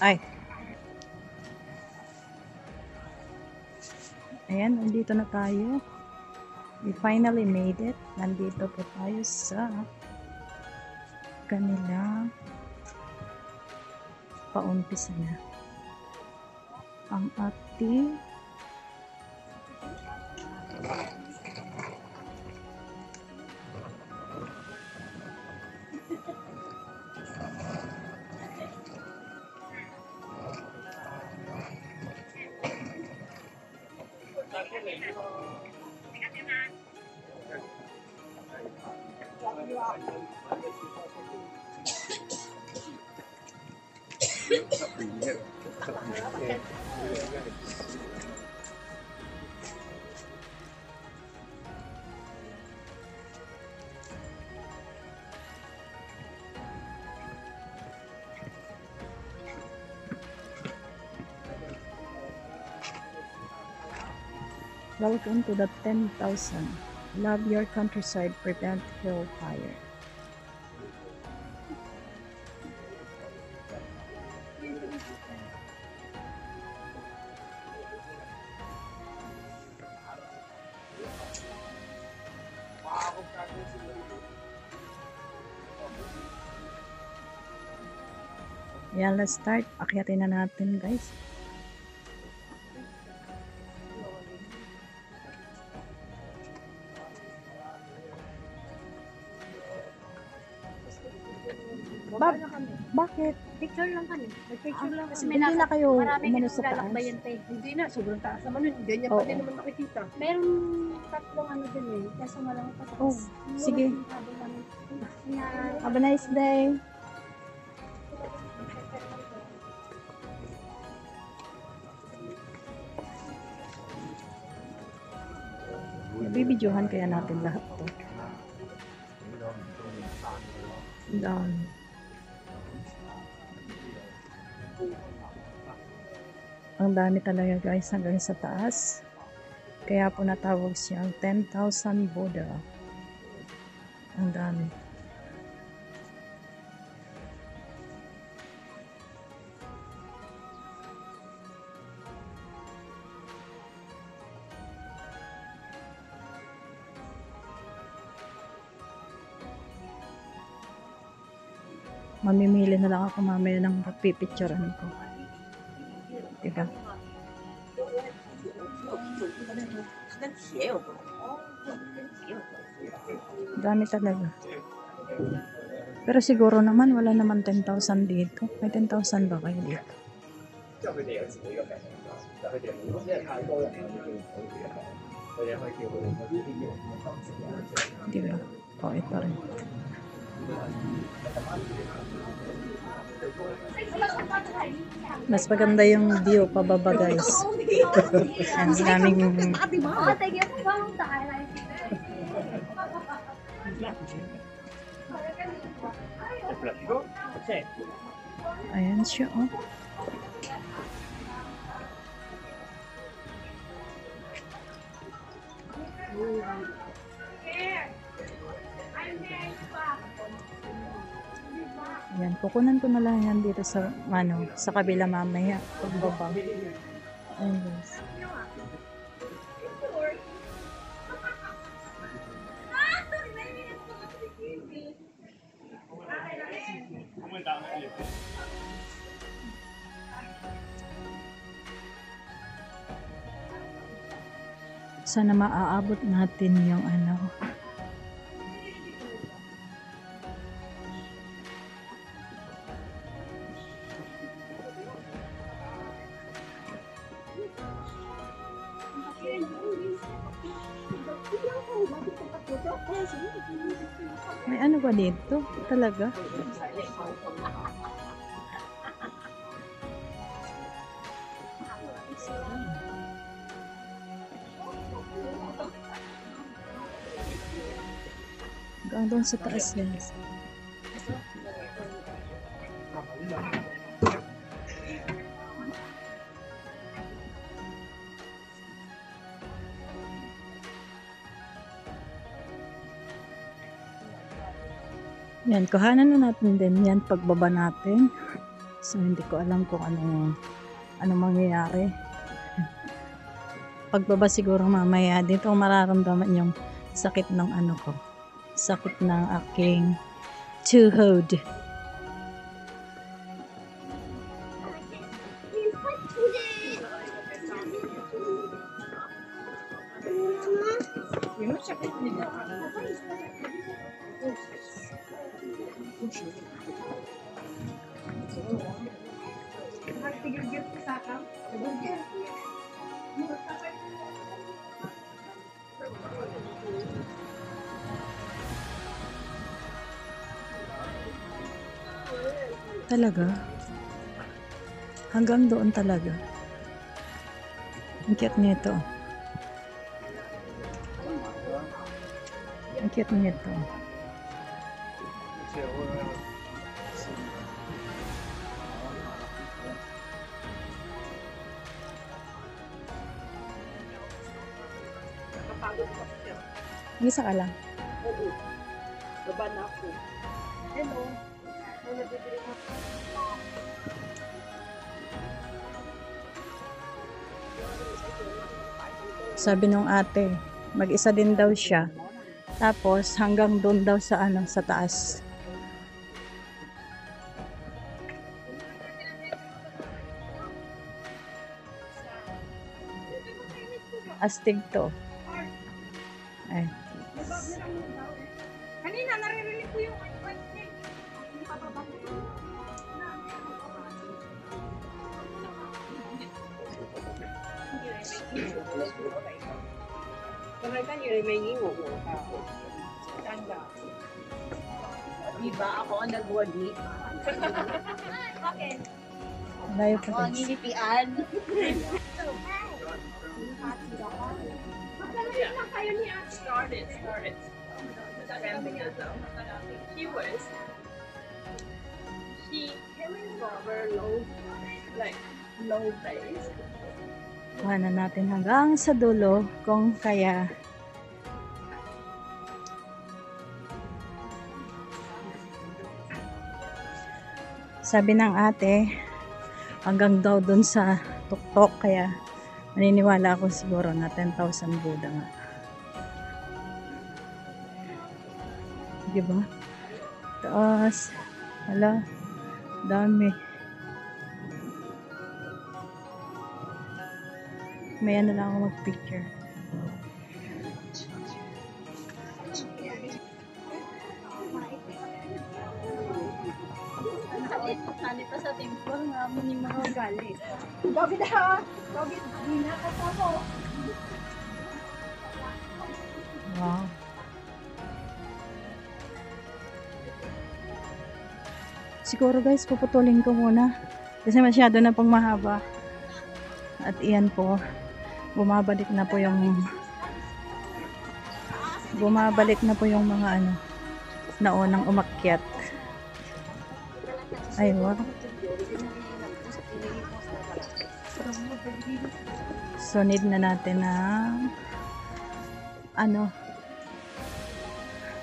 Ay. Ayan, nandito na tayo. We finally made it. Nandito po tayo sa kanila. Paumpisa na ang ating Welcome to the 10,000. Love your countryside, prevent hill fire. Yan, let's start. Akyatin na natin, guys. Bakit? Picture lang kami. Picture lang kasi Hindi na kayo maraming umano sa taas? lalakbayan pa eh. Hindi na, sobrang taas naman yun. Ganyan pa din naman makikita. Meron tatlong ano din eh. Kaso malang pataas. Oh, sige. Na, Have a nice day. Bibidyohan kaya natin lahat to. Down. Ang dami talaga guys hanggang sa taas. Kaya po natawag siyang 10,000 Buddha. Ang dami. Mamimili na lang ako mamaya ng pipicturean ko. Diba? Dami talaga. Pero siguro naman wala naman 10,000 dito. May 10,000 ba kayo dito? Diba? O, ito rin. Mas maganda yung view pababa guys. Ang daming ayan siya oh. Ayan, kukunan ko na lang yan dito sa sa kabila mamaya pagbaba. Ayan guys. Sana maaabot natin yung may ano ba dito? Talaga? Hanggang doon sa taas guys. Yan, kuhanan na natin din yan pagbaba natin. So, hindi ko alam kung anong mangyayari. Pagbaba siguro mamaya, dito mararamdaman yung sakit ng ano ko. Sakit ng aking tuhod. Talaga? Hanggang doon talaga. Ang cute nito. Ang cute nito. Nakapagod pa siya. Isa ka lang. Oo. Baba na ako. Hello. May nabibili na. Sabi nung ate, mag-isa din daw siya. Tapos hanggang doon daw sa sa taas. Astig to. Ay. Kanina, naririnig ko yung Kan yun, may ngingo. Tanda. Diba ako ang nagwagi? Bakit? Layo pa Ako ang guys. nilipian. Magkalahin lang kayo ni Ate. Started. She came from very low base. Kuhanan natin hanggang sa dulo kung kaya. Sabi ng ate, hanggang daw dun sa tuktok, kaya maniniwala ako siguro na 10,000 Buddha nga. Diba? Taas. Hala. Dami. May ano lang ako mag-picture. Sali pa sa temple nga mo ni mga galit. David ha! David, di na ako. Wow. Siguro guys, puputulin ko muna. Kasi masyado na pong mahaba. At iyan po, bumabalik na po yung mga naunang umakyat. Ay, wow. So, need na natin ng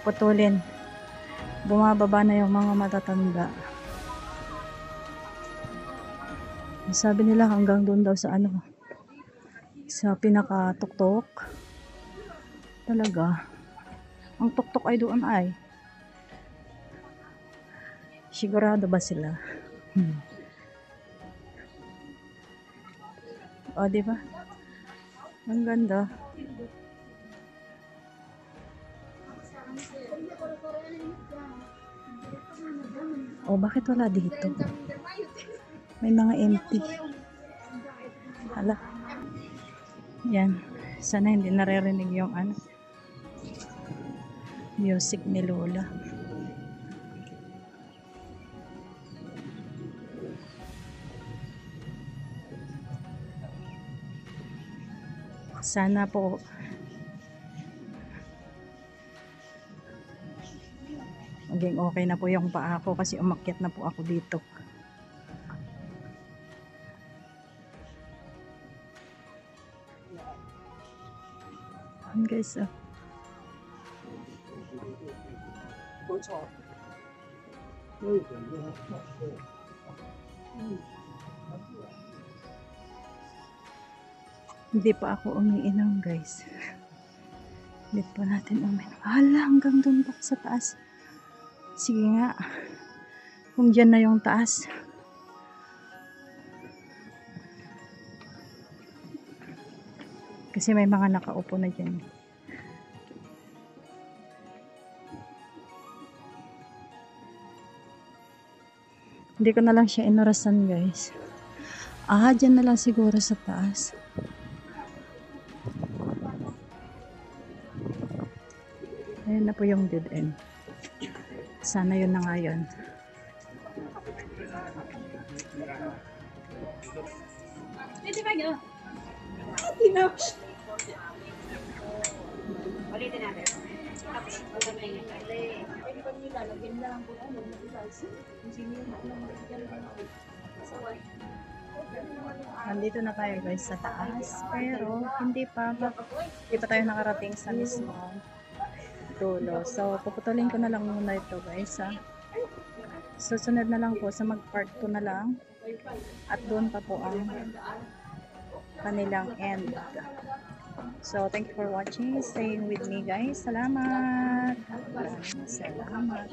putulin. Bumababa na yung mga matatanda. Sabi nila hanggang doon daw sa sa pinaka-tuktok. Talaga. Ang tuktok ay doon ay. Sigurado ba sila? O, diba? Ang ganda. O, bakit wala dito? May mga empty. Hala. Yan. Sana hindi naririnig yung music ni Lola. Sana po maging okay na po yung paa ko kasi umakyat na po ako dito. Guys, Hindi pa ako umiinom guys. Hindi pa natin umiinom. Hala, hanggang doon pa sa taas. Sige nga. Kung dyan na yung taas. Kasi may mga nakaupo na dyan. Hindi ko na lang siya inurasan guys. Dyan na lang siguro sa taas. Ayan na po yung dead end. Sana yun na nga yun. Pwede ba yun? Ulitin natin. Tapos, pagkabay nga. Pwede ba nila, lagyan na lang po ano, kung sino yung Nandito na tayo guys sa taas. Pero hindi pa tayo nakarating sa mismo dulo. So, puputulin ko na lang muna ito guys. Susunod na lang po sa mag-part 2 na lang. At doon pa po ang kanilang end. So, thank you for watching. Staying with me guys. Salamat. Salamat.